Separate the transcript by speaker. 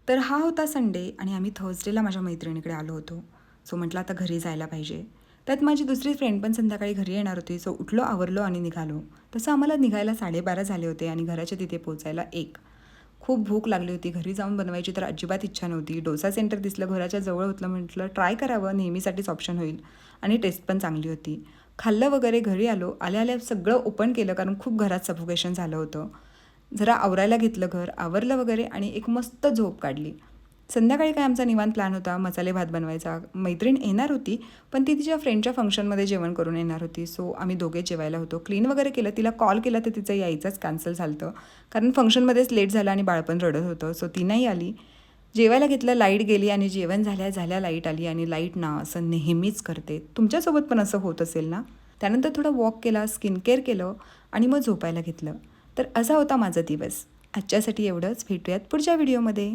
Speaker 1: तर हा होता संडे आणि आम्ही थर्सडेला माझ्या मैत्रिणीकडे आलो होतो. सो म्हटलं आता घरी जायला पाहिजे. त्यात माझी दुसरी फ्रेंड पण संध्याकाळी घरी येणार होती. सो उठलो, आवरलो आणि निघालो. तसं आम्हाला निघायला 12:30 झाले होते आणि घराच्या तिथे पोचायला 1. खूप भूक लागली होती. घरी जाऊन बनवायची तर अजिबात इच्छा नव्हती. डोसा सेंटर दिसलं, घराच्या जवळ होतं, म्हटलं ट्राय करावं, नेहमीसाठीच ऑप्शन होईल आणि टेस्ट पण चांगली होती. खाल्लं वगैरे, घरी आलो. आल्या आल्या सगळं ओपन केलं कारण खूप घरात सफोकेशन झालं होतं. जरा आवरायला घेतलं घर, आवरलं वगैरे आणि एक मस्त झोप काढली. संध्याकाळी काय आमचा निवांत प्लॅन होता, मसाले भात बनवायचा. मैत्रीण येणार होती, पण ती तिच्या फ्रेंडच्या फंक्शनमध्ये जेवण करून येणार होती. सो आम्ही दोघे जेवायला होतो. क्लीन वगैरे केलं. तिला कॉल केला तर तिचं यायचंच कॅन्सल झालं होतं. कारण फंक्शनमध्येच लेट झालं आणि बाळपण रडत होतं. सो ती नाही आली. जेवायला घेतलं, लाईट गेली आणि जेवण झाल्या झाल्या लाईट आली आणि लाईट ना असं नेहमीच करते. तुमच्यासोबत पण असं होत असेल ना? त्यानंतर थोडं वॉक केला, स्किन केअर केलं आणि मग झोपायला घेतलं. तर असा होता माझा दिवस. आजच्यासाठी एवढंच. भेटूयात पुढच्या व्हिडिओमध्ये.